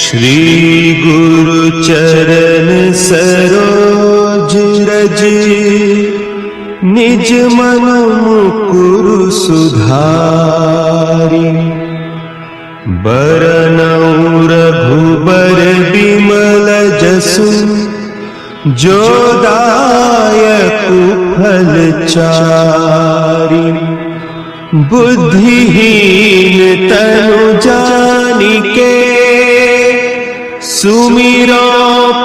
श्री गुरु चरण सरोज रज निज मन मुकुरु सुधारी। बरनउँ रघुबर बिमल जसु जो दायकु फल चारि। बुद्धिहीन तनु जानिके सुमिरो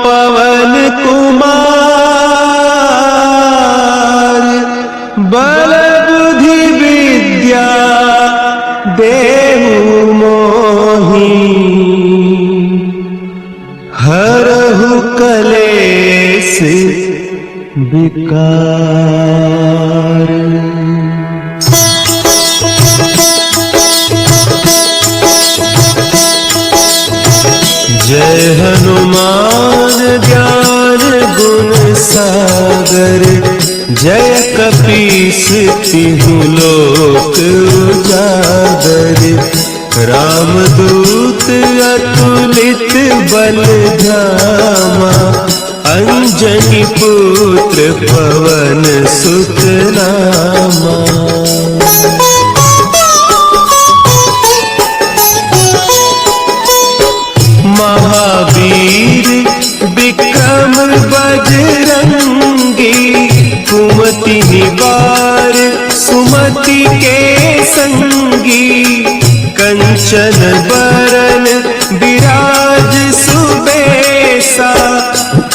पवन कुमार। बल बुद्धि विद्या देहु मोहि हरहु कलेस विकार। जय हनुमान ज्ञान गुण सागर। जय कपीस तिहु लोक उजागर। रामदूत अतुलित बल धामा। अंजनी पुत्र पवन सुत नामा। महावीर विक्रम बजरंगी। कुमति निवार सुमति के संगी। कंचन बरन विराज सुबेसा।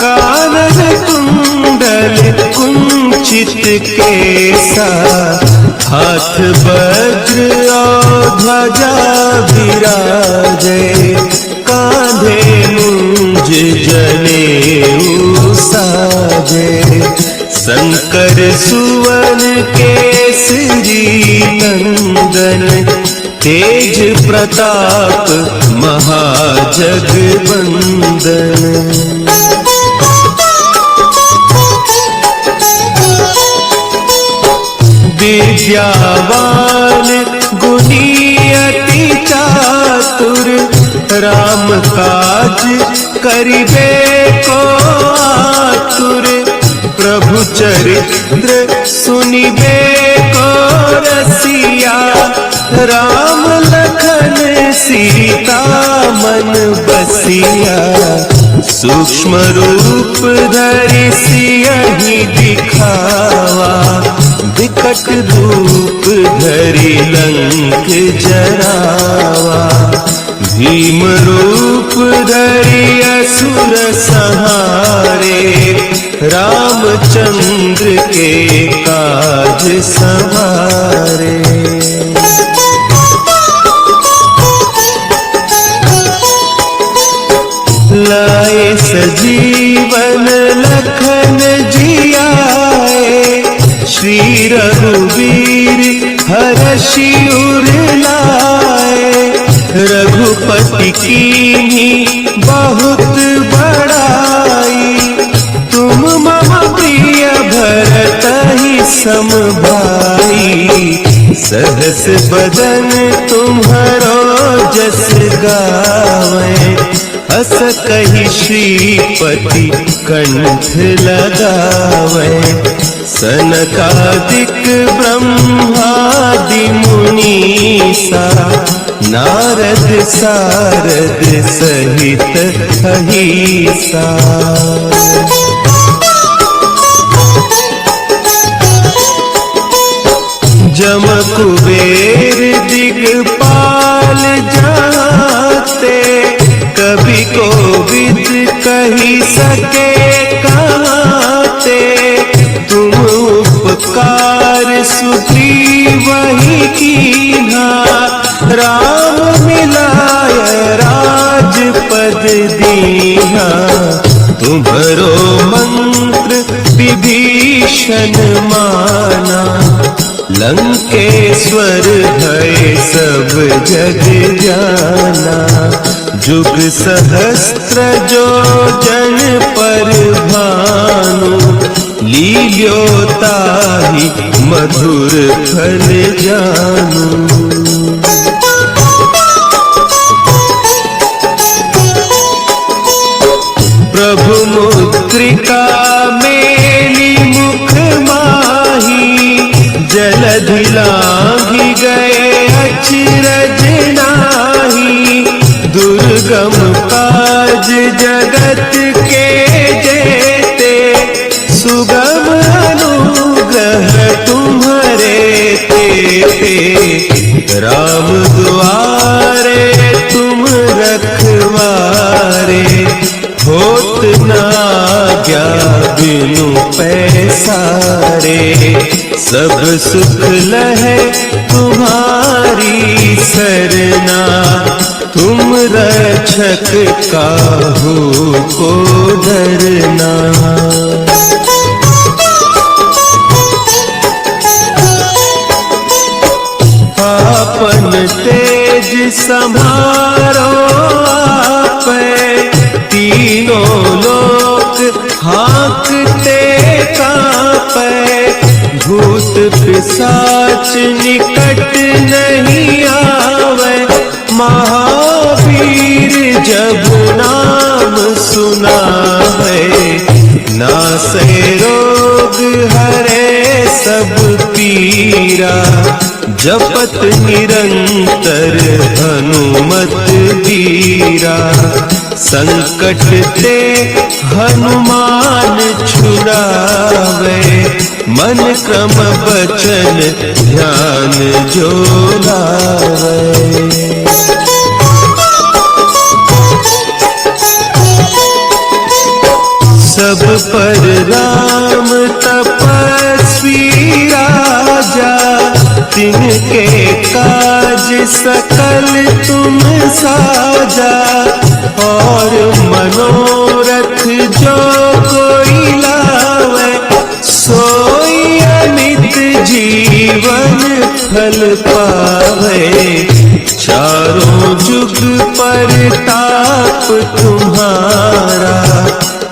कानन कुंडल कुंचित केसा। हाथ वज्र और ध्वजा विराजे। कांधे मुंज जनेऊ साजे। शंकर सुवन केसरी नंदन। तेज प्रताप महाजगवंदन। विद्यावान गुणी अति चातुर। राम काज करिबे को आतुर। प्रभु चरित्र सुनिबे को रसिया। राम लखन सीता मन बसिया। सूक्ष्म रूप धरि सियहि दिखावा। विकट रूप धरि लंक जरावा। भीम रूप धरि असुर संहारे। रामचंद्र के काज सवारे। लाए सजीवन लखन जियाए। श्री रघुवीर हरषि उर लाए। रघुपति कीन्ही बहुत बड़ाई। तुम मम प्रिय भरतहि सम भाई। सहस बदन तुम्हरो जस गावें। अस कहि श्रीपति कंठ लगावें। सनकादिक ब्रह्मादि मुनीसा। नारद सारद सहित अहिसा। जम कुबेर दिगपाल जाते। कवि कोविद कही सके कहते। तुम उपकार सुग्रीवहि कीन्हा। राम मिलाय राजपद दीन्हा। तुम्हरो मंत्र विभीषण माना। लंकेश्वर भय सब जग जाना। जुग सहस्त्र जो जन पर भानु। लील्योताहि मधुर फल जानू। जलधि लांघि गए अचरज नाही, दुर्गम काज जगत के जेते, सुगम अनुग्रह तुम्हारे तेते। राम दुआरे तुम रखवारे, होत ना आज्ञा बिनु पैसारे। सब सुख लहे तुम्हारी सरना, तुम रक्षक काहू को डरना। आपन तेज समारो आपै, तीनों लोक हाँकते कांपै। भूत पिशाच निकट नहीं आवे, महावीर जब नाम सुनावे। नासै रोग हरे सब पीरा, जपत निरंतर हनुमत बीरा। संकट ते हनुमान छुड़ावे, मन क्रम बचन ध्यान जो लावे। सब पर राम तपस्वी राजा, तिनके काज सकल तुम साजा। और मनोरथ जो कोई लावे, सोई अमित जीवन फल पावे। चारों जुग परताप तुम्हारा,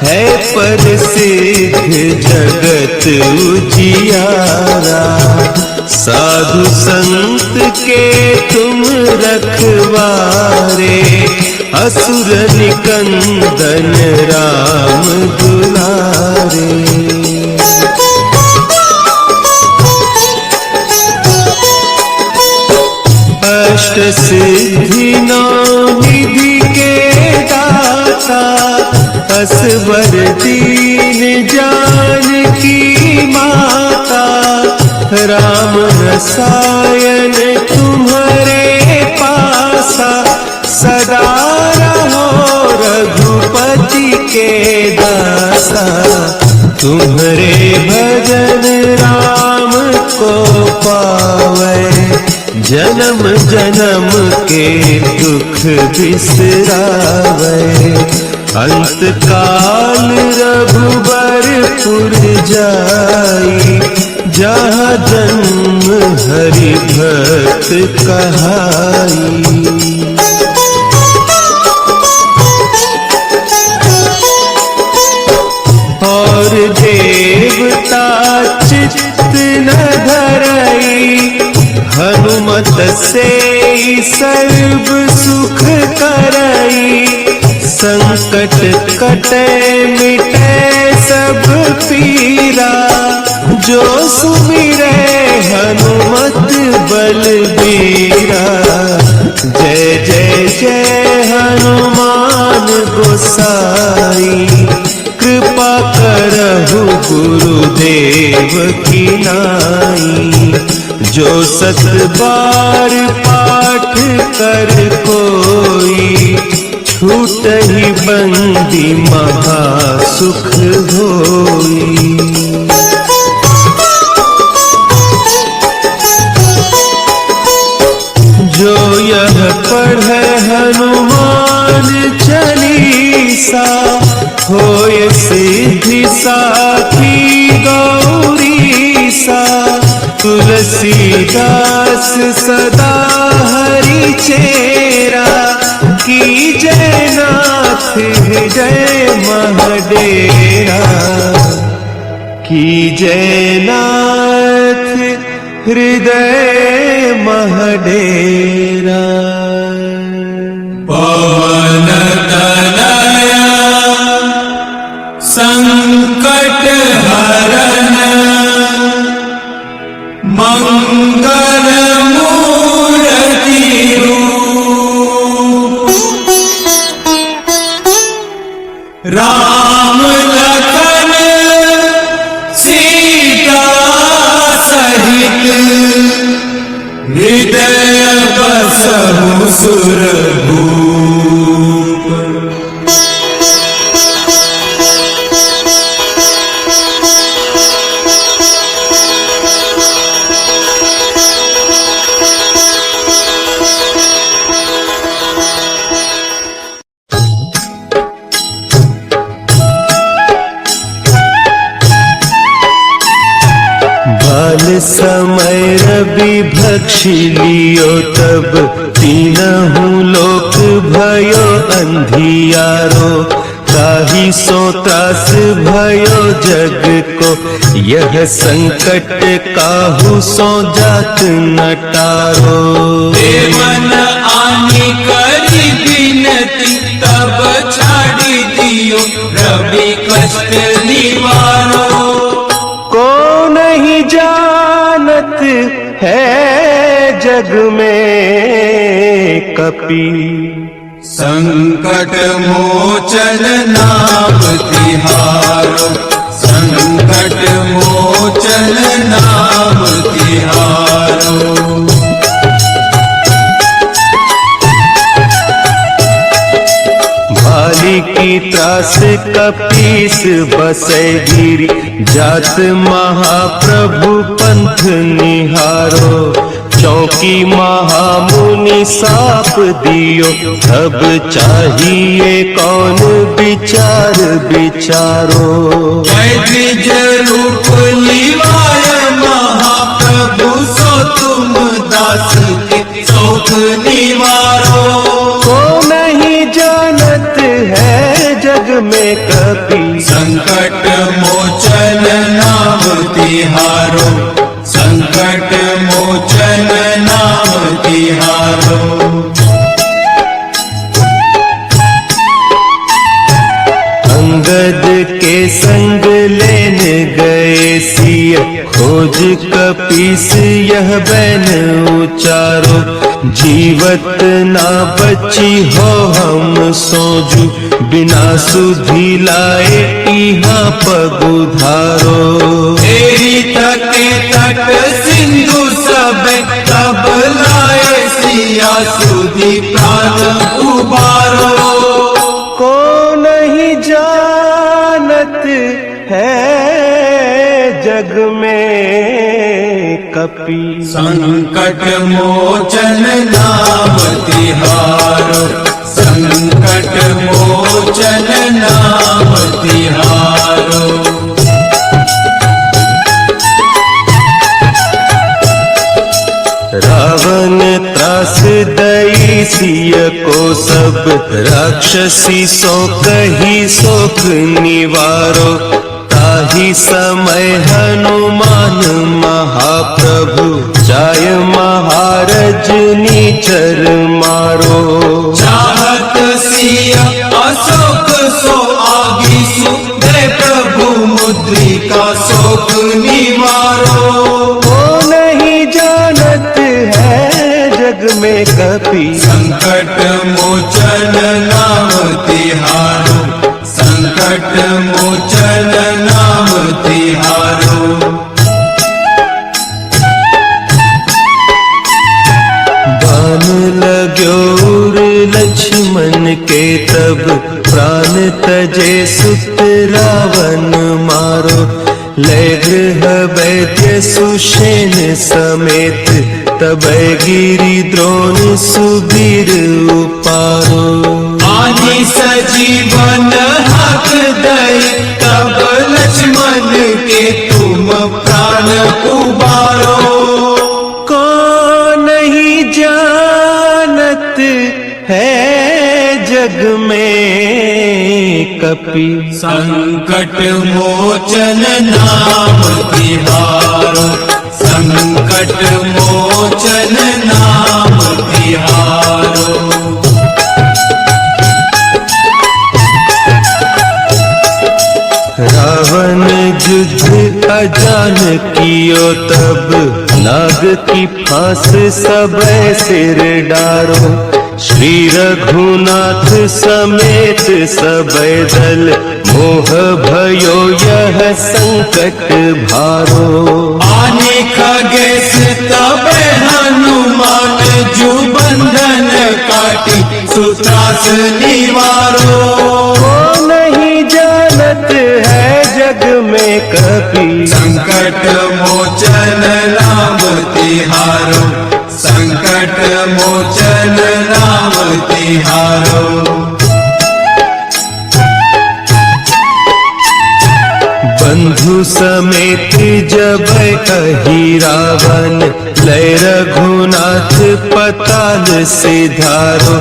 है प्रसिद्ध जगत उजियारा। साधु संत के तुम रखवारे, असुर निकंदन राम दुलारे। अष्ट सिद्धि नौ निधि के दाता, असवर दीन जानकी माता। राम रसायन तुम्हारे पासा, सदा रहो रघुपति के दासा। तुम्हारे भजन राम को पावे, जन्म जन्म के दुख बिसरावे। अंत काल रघुबरपुर जाई, जहाँ जन्म हरि भक्त कहाई। और देवता चित्त न धरई, हनुमत से सर्व सुख करई। संकट कटे मिटे सब पीरा, जो सुमिरे हनुमत बलबीरा। जय जय जय हनुमान गोसाई, कृपा करहु गुरुदेव की नाई। जो सत बार पाठ कर कोई, छूटहि बंदी महा सुख होई। जो यह पढ़े हनुमान चालीसा, होय सिद्धि साखी गौरीसा। तुलसीदास सदा हरि चेरा, की जय नाथ हृदय महडेरा। की जय नाथ हृदय महडेरा। पवन तनया संकट हरन, मंगल विभक्षी लियो तब तीनहु लोक भयो अंधियारो। ताहि सो त्रास भयो जग को यह संकट काहू सो जात न टारो। देवन आनी करी बिनती तब छाड़ी दियो रवि कष्ट निवारो। को नहीं जानत है जग में कपि संकट मोचन नाम तिहारो। संकट मोचन नाम तिहारो। भाली की त्रास कपीस बसे गिरी जात महाप्रभु पंथ निहारो। चौकी महामुनि साप दियो अब चाहिए कौन विचार विचारो। द्विज रूप लिवाय महाप्रभु सो तुम दास के शोक निवारो। को नहीं जानत है जग में कपि संकट मोचन नाम तिहारो। संकट मोचन नाम तिहारो। अंगद के संग लेन गए सिय खोज कपीस यह बैन उचारो। जीवत ना बची हो हम सोजू बिना सुधि लाए इहाँ पगुधारो। तेरी तके तट सिंधु सब तब लाए सिया सुधि प्राण उबारो। को नहीं जानत है जग में कपि संकट मोचन नाम तिहारो। संकट मोचन नाम तिहारो। रावण त्रास दई सिय को सब राक्षसी सो कही शोक निवारो। ताहि समय हनुमान महाप्रभु जाय महारज नीचर मारो। चाहत सिया अशोक सो आगी सुदे प्रभु मुद्रिका शोक निवारो। को नहीं जानत है जग में कपि संकट मोचन नाम तिहारो। संकट मोचन नाम तिहारो। बान लाग्यो उर लक्ष्मण के तब प्राण तजे सुत रावण मारो। ले गृह वैद्य सुषेण समेत तब गिरी द्रोण सुबीर उपारो। आनी सजीवन हक दई तब लक्ष्मण के तुम प्राण उबारो। को नहीं जानत है जग में कपि संकट मोचन नाम तिहारो। संकट मोचन नाम तिहारो। रावण युद्ध अजान कियो तब नाग की फांस सब सिर डारो। श्री रघुनाथ समेत सब दल मोह भयो यह संकट भारो। आने खगेश तब हनुमान जू बंधन काटी सुत्रास निवारो। को नहीं जानत है जग में कपि संकट मोचन नाम तिहारो। संकट मोचन नाम तिहारो। बंधु समेत जब अहि रावण लय रघुनाथ पताल सिधारो,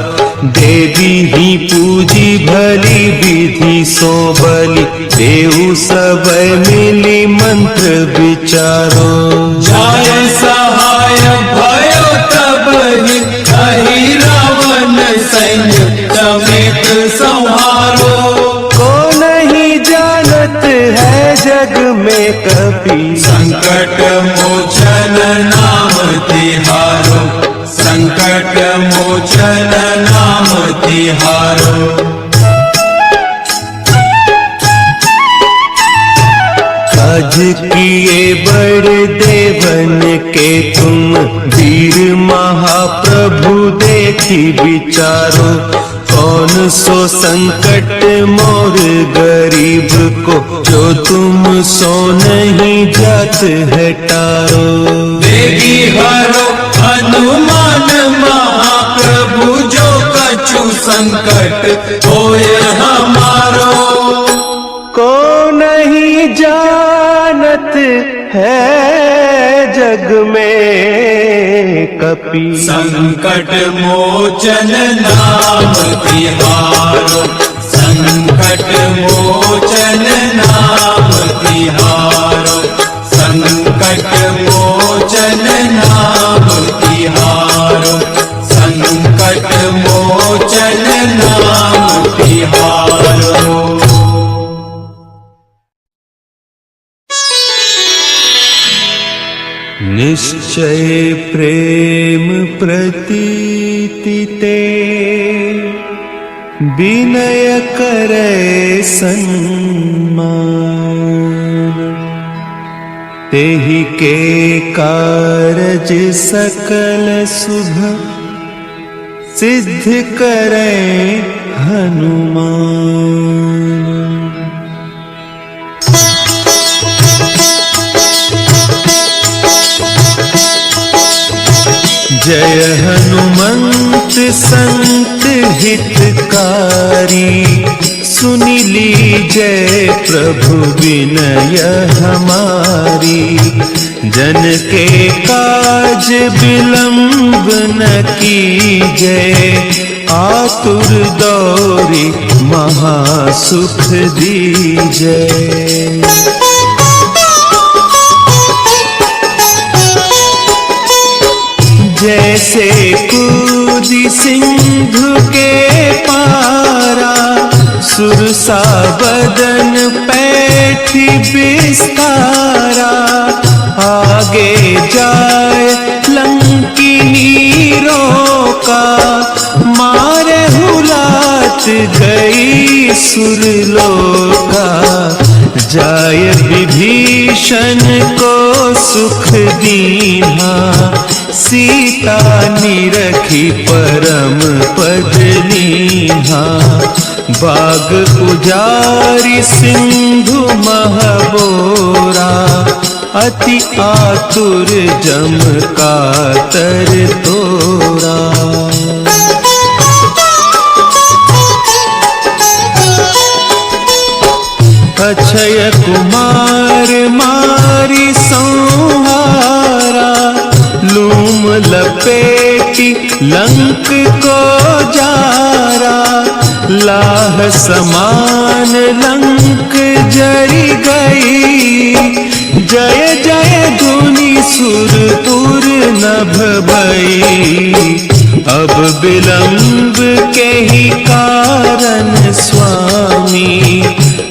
देवी ही पूजी भली विधि सो बलि, देव सब मिली मंत्र विचारो। जाय सहाय भयो तब ही, कही रावण सैन्य समेत संहारो। को नहीं जानत है जग में कपि, संकट मोचन नाम तिहारो, संकट मोचन नाम तिहारो। काज किए बड़े देवन के तुम, वीर महाप्रभु देखी विचारो। कौन सो संकट मोर गरीब को, जो तुम सो नहीं जात है टारो। देवी हरो हनुमान महाप्रभु, जो कछु संकट होय हमारो। को नहीं जानत है जग में कपि, संकट मोचन नाम तिहारो, संकट मोचन नाम तिहारो, संकट मोचन नाम तिहारो, संकट मोचन नाम तिहारो। निश्चय प्रेम प्रतीति ते, विनय करे सन्मान। तेहि के कारज सकल शुभ, सिद्ध करे हनुमान। जय हनुमंत संत हितकारी, सुनि लीजय प्रभु विनय हमारी। जन के काज विलंब न कीजय, आतुर दौरी महासुख दीजय। जैसे कूदी सिंधु के पारा, सुरसा बदन पैठी विस्तारा। आगे जाए लंकिनी रोका, मारे हुलात गई सुरलोका। जाय विभीषण को सुख दीन्हा, सीता निरखी परम पद लीन्हा। बाग उजारी सिंधु महबोरा, अति आतुर जम कातर तोरा। अक्षय कुमार मारी संहारा, लूम लपेटी लंक को जारा। लाह समान लंक जरी गई, जय जय धुनि सुरपुर नभ भई। अब विलंब के ही कारण स्वामी,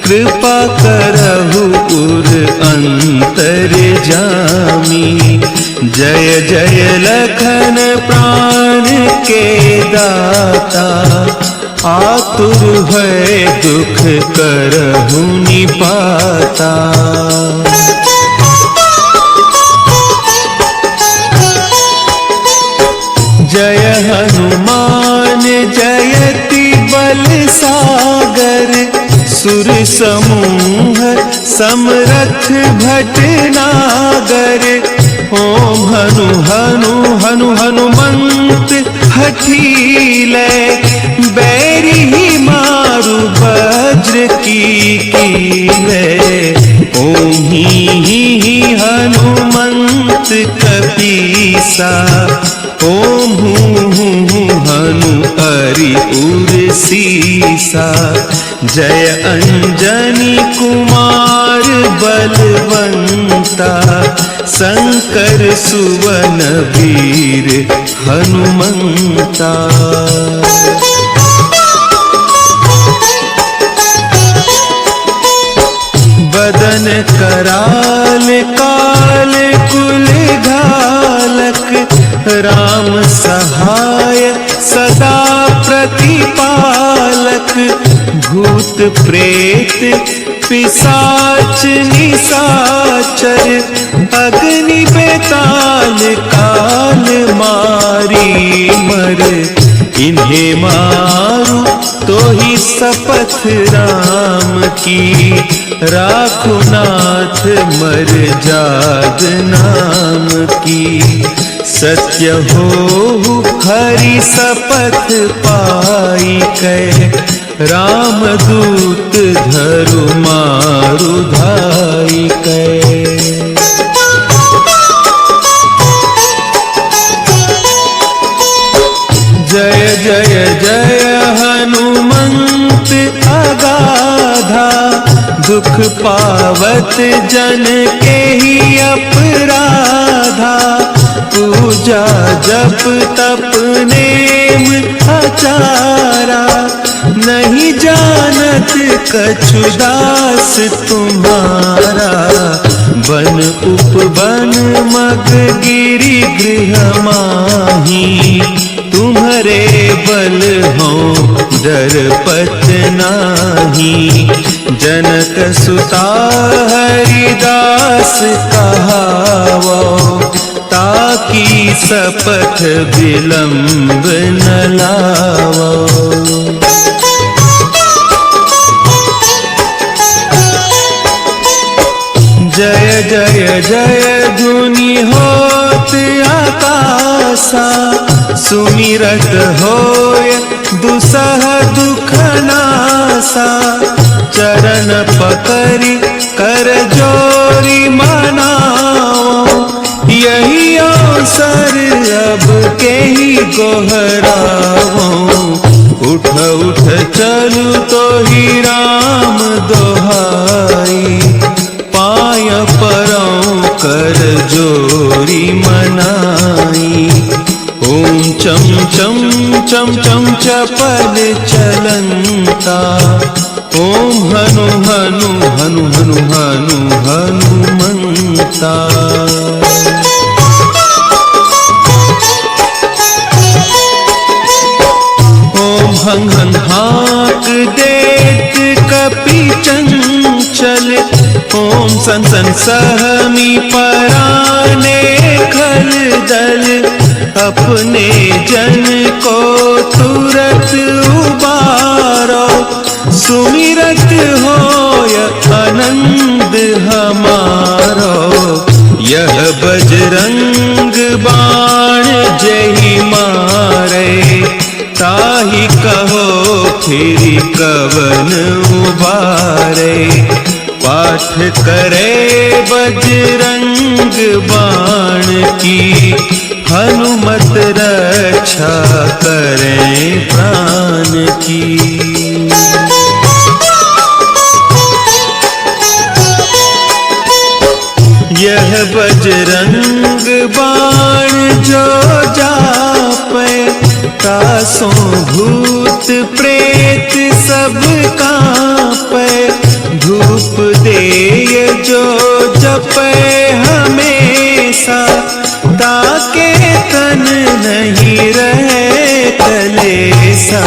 कृपा करहु उर अंतर जामी। जय जय लखन प्राण के दाता, आतुर है दुख करहु निपाता। जय हनुमान जयति बल सागर, सुर समूह समरथ भटनागर। ओम हनु हनु हनु हनुमंत हठीले, बैरी ही मारु वज्र की कीले। ओम ही हनुमंत छतीसा। ओम हूँ हनु हरि उर सीसा। जय अंजनी कुमार बलवंता। शंकर सुवन वीर हनुमंता। बदन कराल काल कुल घालक। राम सहाय सदा प्रतिपालक। भूत प्रेत पिशाच निशाचर। अग्नि बेताल काल मारी मर। इन्हें मारू तो ही शपथ राम की। राखो नाथ मर जाग नाम की। सत्य हो हरि शपथ पाई कै। राम दूत धरु मारु धाई कै। जय जय जय हनुमंत अगाधा। दुख पावत जन के ही अपराधा। पूजा जप तप नेम आचारा। नहीं जानत कछु दास तुम्हारा। बन उपवन मग गिरि गृह माही। तुम्हारे बल हो डरपत नाही। जनक सुता हरिदास कहावो। ताकि शपथ विलंब न लावो। जय जय जय धुनि होत आकाशा। सुमिरत होय दुसह दुख नासा। चरण पकड़ि कर जोरी मनाओ। यही अवसर अब के ही गोहराओ। उठ उठ चलू तो ही राम दोहाई। पाय परौ कर जोरी मनाई। ओम चम चम चम चम चपल चलंता। ओम हनु हनु हनु हनु हनु हनुमंता। ओम हं हं हाक देत कपि चंचल। ओम सन सन सहमी पराने खल दल। अपने जन को तुरत उबारो। सुमिरत होय आनंद हमारो। यह बजरंग बाण जहि मारे। ताहि कहो फिर कवन उबारे। पाठ करे बजरंग बाण की। हनुमत रक्षा करें प्राण की। यह बजरंग बाण जो जापे। तासों भूत प्रेत सब कांपे। धूप देय जो जपे हमेशा। ताके तन नहीं रहे कलेसा।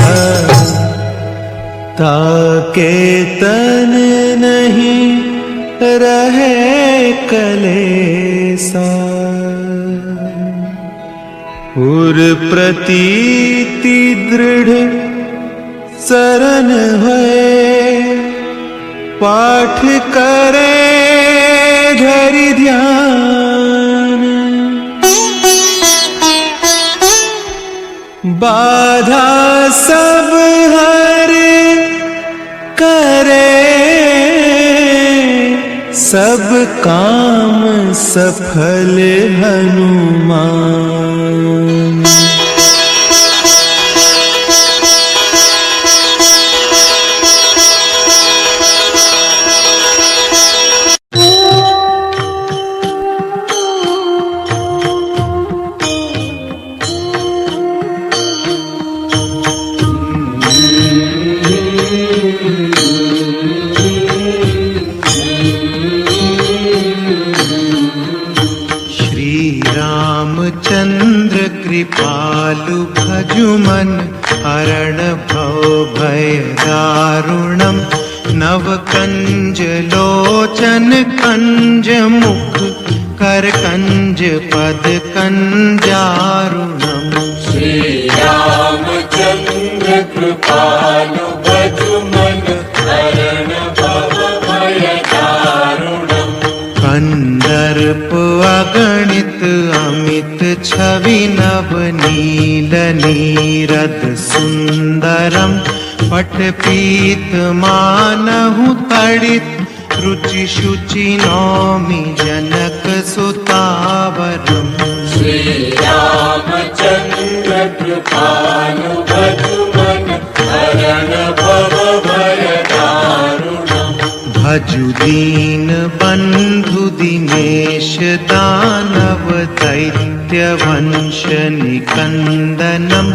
ताके तन नहीं रहे कलेसा। उर प्रतीति दृढ़ शरण है। पाठ करे धरि ध्यान। बाधा सब हर करे सब काम सफल हनुमान। चंद्र कृपालु भजुमन हरण भव भय दारुणम। नव कंज लोचन कंज मुख कर कंज पद कंजारुणम। श्री रामचंद्र कृपालु भजुमन हरण भव भय दारुणम। कंदर्प अगणित अमित छवि नव नील नीरद सुंदरम। पट पीत मानहु तड़ित रुचि शुचि नौमि जनक सुतावरम। श्री रामचंद्र कृपालु भजुमन हरण भव भय दारुणम। भजु दीन बंधु दिनेश दानव दैत्य वंश निकंदनम।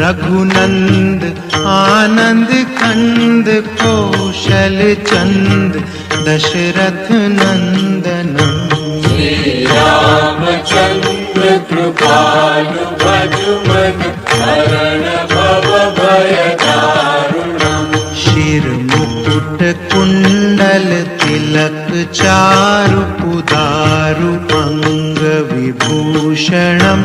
रघुनंद आनंद कंद कौशल चंद दशरथ नंदनम। श्री रामचंद्र कृपालु भजुमन हरण भव भय दारुणम। शिर मुकुट कुंडल तिलक चारु पुदारु अंग विभूषणम।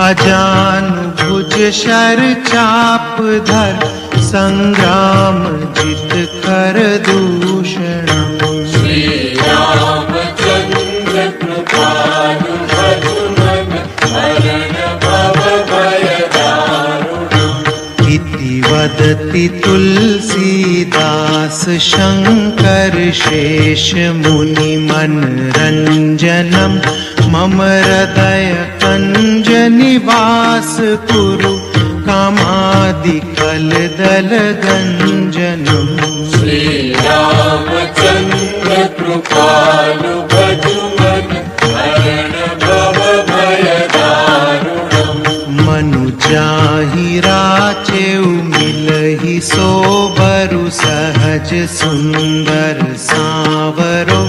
अजानु भुज शर चाप धर संग्राम जित कर दूषणम। श्री रामचंद्र कृपालु भजुमन हरण भव भय दारुणम। इति वदति तुलसीदास शंकर शेष मुनि मनरंजनम। मम हृदय कंज निवास कुरु कामादिकल दल गंजनम। श्री रामचंद्र कृपालु भजुमन हरण भव भय दारुणम। मनु जाहि राचेउ मिलहि सोबरु सहज सुंदर सावरो।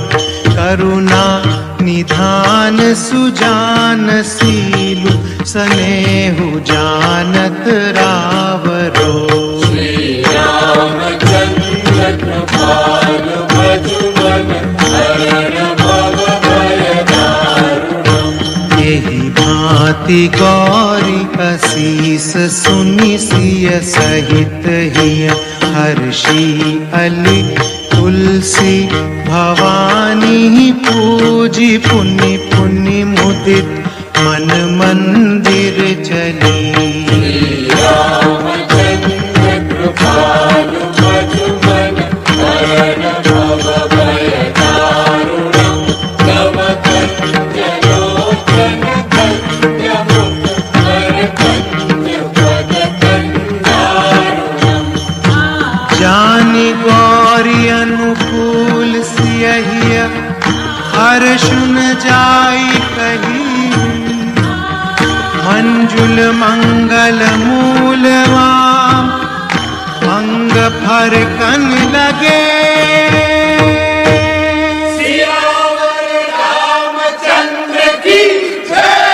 करुणा निधान सुजान सीलु सनेहु जानत रावरो। श्री रामचंद्र कृपालु भजुमन हरण भव भय दारुणम। यही भांति गौरी असीस सुनि सिय सहित हिय हर्षि अली। तुलसी भवानी पूजी पुनि पुनि मुदित मन मंदिर चली। श्री रामचंद्र कृपालु भजुमन हरण भव भय दारुणम। नव कंज लोचन कंज मुख कर कंज पद कंजारुणम। जानि गौरी अनुकूल सियहिय हर्षुन जाई कही। मंजुल मंगल मूलवाम अंग फर कन लगे। सियावर रामचंद्र की जय।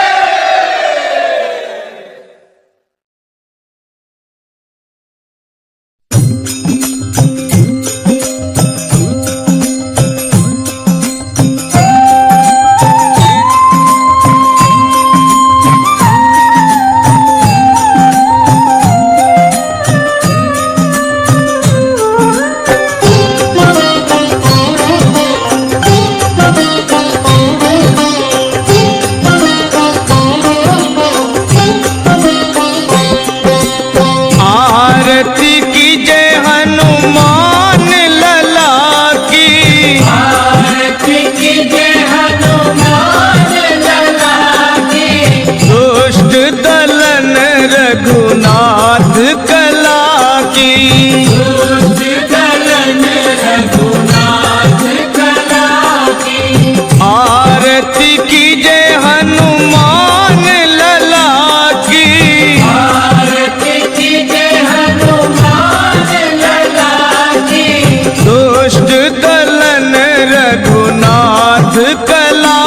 कला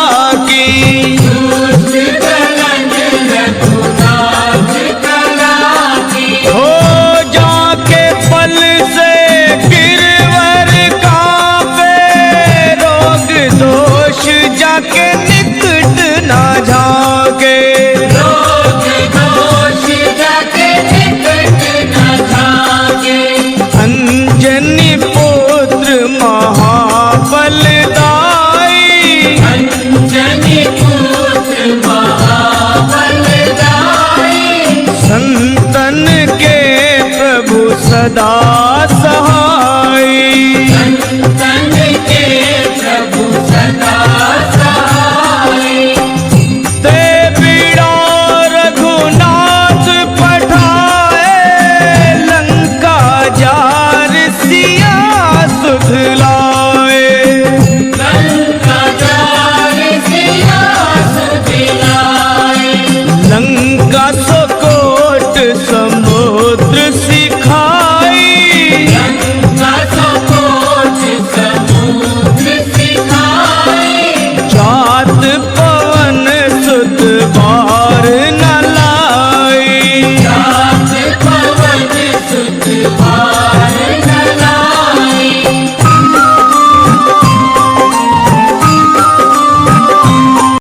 की। दुष्ट दलन रघुनाथ कला की। हो जाके पल से गिरवर कांपे, रोग दोष जाके निकट ना झाके। रोग दोष जाके निकट न झाके। अंजनी पुत्र महाबलदाई, अंजनी पुत्र महाबलदाई। संतन के प्रभु सदा